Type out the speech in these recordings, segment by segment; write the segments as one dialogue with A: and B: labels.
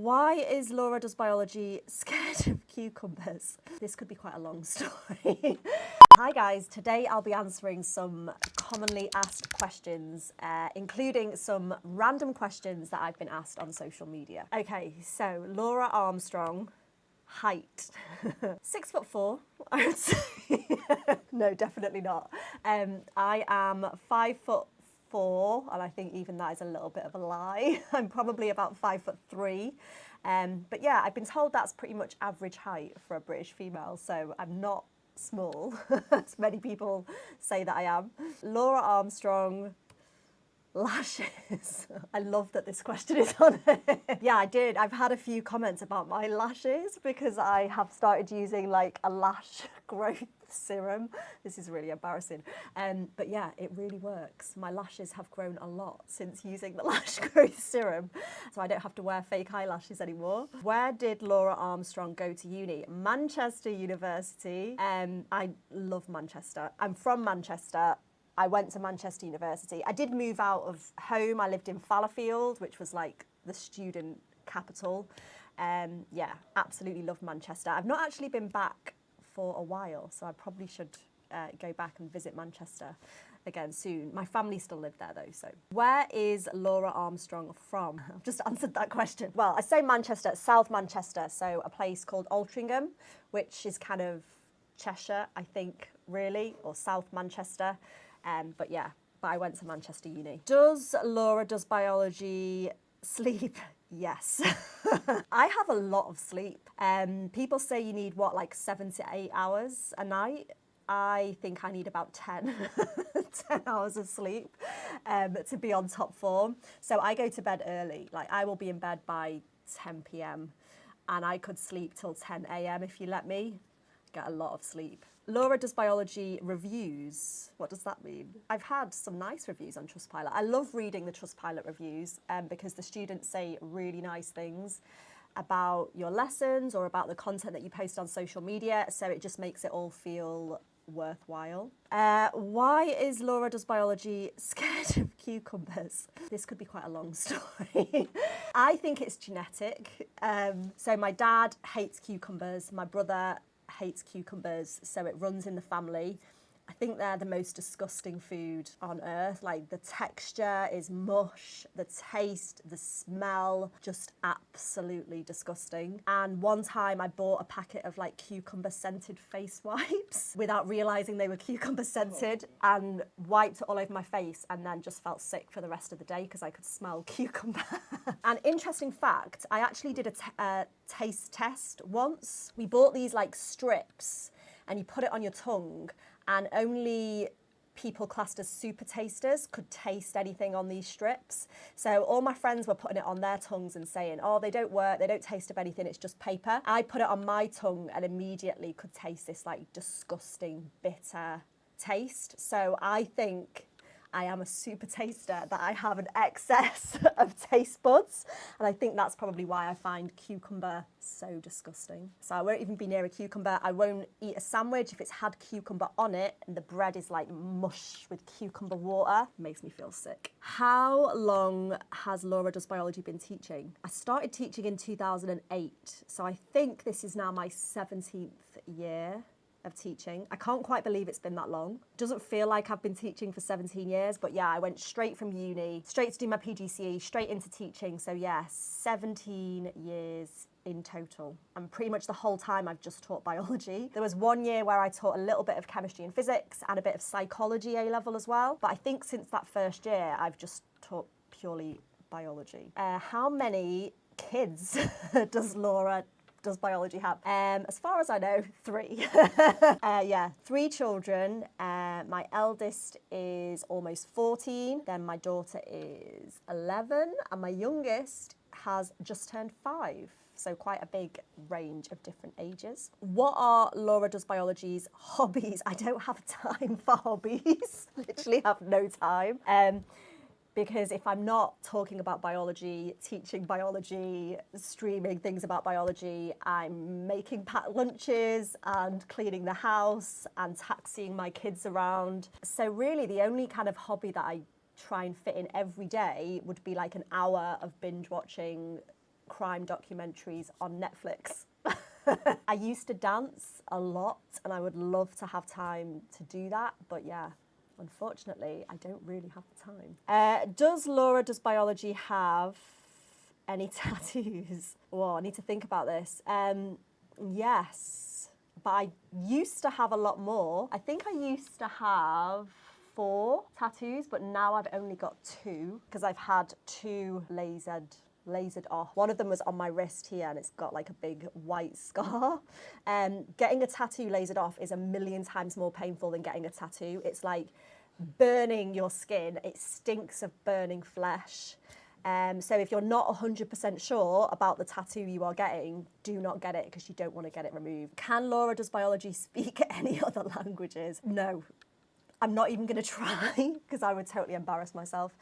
A: Why is Laura Does Biology scared of cucumbers? This could be quite a long story. Hi guys, today I'll be answering some commonly asked questions, including some random questions that I've been asked on social media. Okay, so Laura Armstrong, height, 6'4", I would say. No, definitely not. I am 5'4", and I think even that is a little bit of a lie. I'm probably about 5'3". But yeah, I've been told that's pretty much average height for a British female, so I'm not small, as many people say that I am. Laura Armstrong, lashes. I love that this question is on it. Yeah, I did. I've had a few comments about my lashes because I have started using like a lash growth serum. This is really embarrassing. But yeah, it really works. My lashes have grown a lot since using the lash growth serum, so I don't have to wear fake eyelashes anymore. Where did Laura Armstrong go to uni? Manchester University. I love Manchester. I'm from Manchester. I went to Manchester University. I did move out of home. I lived in Fallowfield, which was like the student capital. Yeah, absolutely love Manchester. I've not actually been back for a while, so I probably should go back and visit Manchester again soon. My family still live there though, so. Where is Laura Armstrong from? I've just answered that question. Well, I say Manchester, South Manchester, so a place called Altrincham, which is kind of Cheshire, I think, really, or South Manchester. But yeah, I went to Manchester Uni. Does Laura Does Biology sleep? Yes. I have a lot of sleep. People say you need, what, like 7 to 8 hours a night? I think I need about 10, 10 hours of sleep to be on top form. So I go to bed early. Like, I will be in bed by 10 p.m. and I could sleep till 10 a.m. if you let me. Get a lot of sleep. Laura Does Biology reviews. What does that mean? I've had some nice reviews on Trustpilot. I love reading the Trustpilot reviews because the students say really nice things about your lessons or about the content that you post on social media, so it just makes it all feel worthwhile. Why is Laura Does Biology scared of cucumbers? This could be quite a long story. I think it's genetic. So my dad hates cucumbers, my brother hates cucumbers, so it runs in the family. I think they're the most disgusting food on earth. Like, the texture is mush, the taste, the smell, just absolutely disgusting. And one time I bought a packet of like cucumber scented face wipes without realizing they were cucumber scented and wiped it all over my face and then just felt sick for the rest of the day because I could smell cucumber. An interesting fact, I actually did a taste test once. We bought these like strips and you put it on your tongue, and only people classed as super tasters could taste anything on these strips. So all my friends were putting it on their tongues and saying, oh, they don't work, they don't taste of anything, it's just paper. I put it on my tongue and immediately could taste this like disgusting, bitter taste. So I think I am a super taster, that I have an excess of taste buds. And I think that's probably why I find cucumber so disgusting. So I won't even be near a cucumber. I won't eat a sandwich if it's had cucumber on it and the bread is like mush with cucumber water. It makes me feel sick. How long has Laura Does Biology been teaching? I started teaching in 2008. So I think this is now my 17th year of teaching. I can't quite believe it's been that long. Doesn't feel like I've been teaching for 17 years, but yeah, I went straight from uni, straight to do my PGCE, straight into teaching. So yeah, 17 years in total. And pretty much the whole time I've just taught biology. There was one year where I taught a little bit of chemistry and physics and a bit of psychology A-level as well. But I think since that first year, I've just taught purely biology. How many kids does Laura Does Biology have? As far as I know, 3. Yeah, 3 children. My eldest is almost 14, then my daughter is 11, and my youngest has just turned 5. So quite a big range of different ages. What are Laura Does Biology's hobbies? I don't have time for hobbies. Literally have no time. Because if I'm not talking about biology, teaching biology, streaming things about biology, I'm making packed lunches and cleaning the house and taxiing my kids around. So really the only kind of hobby that I try and fit in every day would be like an hour of binge watching crime documentaries on Netflix. I used to dance a lot and I would love to have time to do that, but yeah, unfortunately, I don't really have the time. Does Laura Does Biology have any tattoos? Well, I need to think about this. Yes, but I used to have a lot more. I think I used to have 4 tattoos, but now I've only got 2 because I've had 2 lasered off. One of them was on my wrist here and it's got like a big white scar. Getting a tattoo lasered off is a million times more painful than getting a tattoo. It's like burning your skin. It stinks of burning flesh. So if you're not 100% sure about the tattoo you are getting, do not get it because you don't want to get it removed. Can Laura Does Biology speak any other languages? No. I'm not even going to try because I would totally embarrass myself.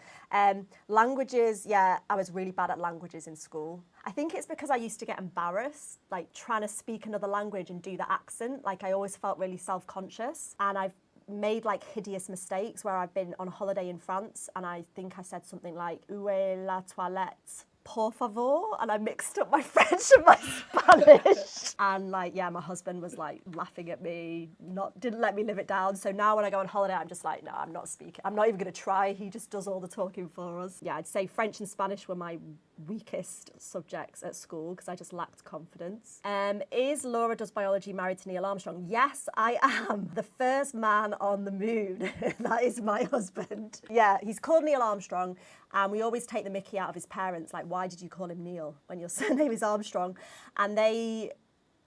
A: Languages, yeah, I was really bad at languages in school. I think it's because I used to get embarrassed, like trying to speak another language and do the accent. Like I always felt really self-conscious, and I've made like hideous mistakes where I've been on holiday in France and I think I said something like, "Où est la toilette? Por favor," and I mixed up my French and my Spanish. And like, yeah, my husband was like laughing at me, didn't let me live it down. So now when I go on holiday, I'm just like, no, I'm not speaking. I'm not even gonna try. He just does all the talking for us. Yeah, I'd say French and Spanish were my weakest subjects at school because I just lacked confidence. Is Laura Does Biology married to Neil Armstrong? Yes, I am. The first man on the moon. That is my husband. Yeah, he's called Neil Armstrong. And we always take the mickey out of his parents, like, why did you call him Neil when your surname is Armstrong? And they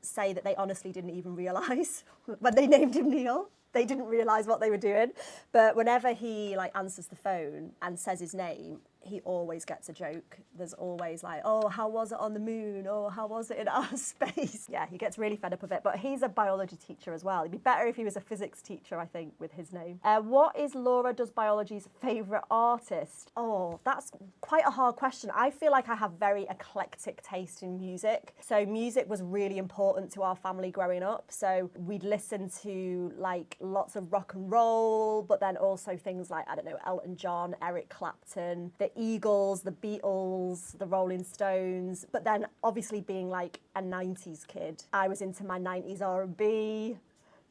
A: say that they honestly didn't even realise when they named him Neil. They didn't realise what they were doing. But whenever he like answers the phone and says his name, he always gets a joke. There's always like, oh, how was it on the moon? Oh, how was it in outer space? Yeah, he gets really fed up of it, but he's a biology teacher as well. It'd be better if he was a physics teacher, I think, with his name. What is Laura Does Biology's favourite artist? Oh, that's quite a hard question. I feel like I have very eclectic taste in music. So music was really important to our family growing up. So we'd listen to like lots of rock and roll, but then also things like, I don't know, Elton John, Eric Clapton, the Eagles, the Beatles, the Rolling Stones. But then obviously being like a 90s kid, I was into my 90s R&B,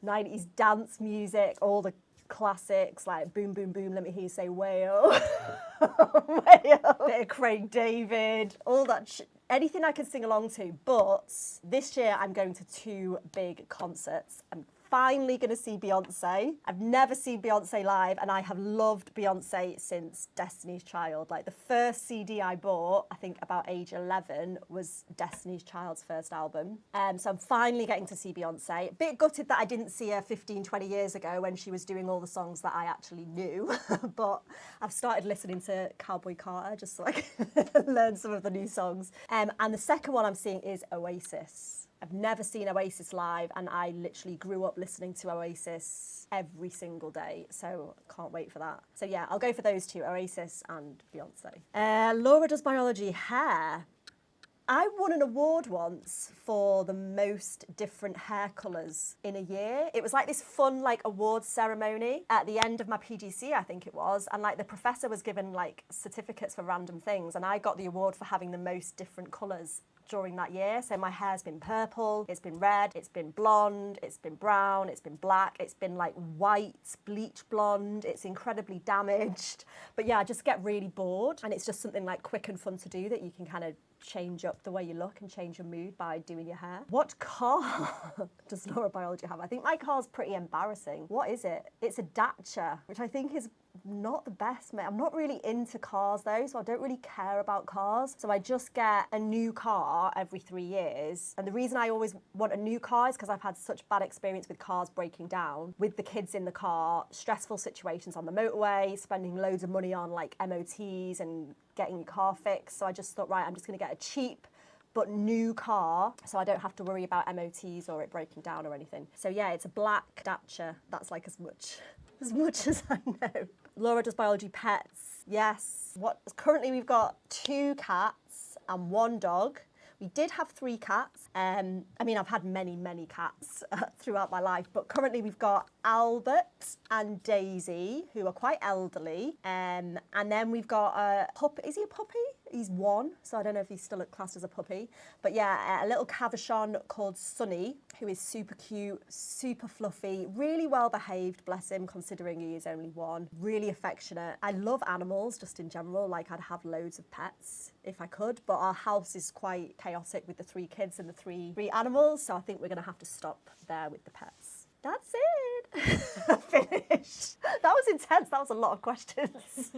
A: 90s dance music, all the classics like Boom Boom Boom, Let Me Hear You Say Whale, Whale, bit of Craig David, all that anything I can sing along to. But this year I'm going to 2 big concerts. I'm finally going to see Beyonce. I've never seen Beyonce live and I have loved Beyonce since Destiny's Child. Like the first CD I bought, I think about age 11, was Destiny's Child's first album. So I'm finally getting to see Beyonce. A bit gutted that I didn't see her 15, 20 years ago when she was doing all the songs that I actually knew. But I've started listening to Cowboy Carter just so I can learn some of the new songs. And the second one I'm seeing is Oasis. I've never seen Oasis live and I literally grew up listening to Oasis every single day, so can't wait for that. So yeah, I'll go for those 2, Oasis and Beyonce. Laura Does Biology hair. I won an award once for the most different hair colours in a year. It was like this fun like awards ceremony at the end of my PGC, I think it was, and like the professor was given like certificates for random things and I got the award for having the most different colours during that year. So my hair's been purple, it's been red, it's been blonde, it's been brown, it's been black, it's been like white, bleach blonde, it's incredibly damaged. But yeah, I just get really bored and it's just something like quick and fun to do that you can kind of change up the way you look and change your mood by doing your hair. What car does Laura Biology have? I think my car's pretty embarrassing. What is it? It's a Dacia, which I think is not the best. I'm not really into cars though, so I don't really care about cars. So I just get a new car every 3 years. And the reason I always want a new car is because I've had such bad experience with cars breaking down, with the kids in the car, stressful situations on the motorway, spending loads of money on like MOTs and getting your car fixed. So I just thought, right, I'm just gonna get a cheap but new car so I don't have to worry about MOTs or it breaking down or anything. So yeah, it's a black Dacia. That's like as much as I know. Laura Does Biology pets. Yes. Currently we've got 2 cats and 1 dog. We did have 3 cats. I mean, I've had many cats throughout my life, but currently we've got Albert and Daisy, who are quite elderly. And then we've got a puppy. Is he a puppy? He's 1, so I don't know if he's still classed as a puppy. But yeah, a little Cavachon called Sunny, who is super cute, super fluffy, really well behaved, bless him, considering he is only 1. Really affectionate. I love animals just in general. Like, I'd have loads of pets if I could, but our house is quite chaotic with the 3 kids and the three animals, so I think we're going to have to stop there with the pets. That's it. Finished. That was intense. That was a lot of questions.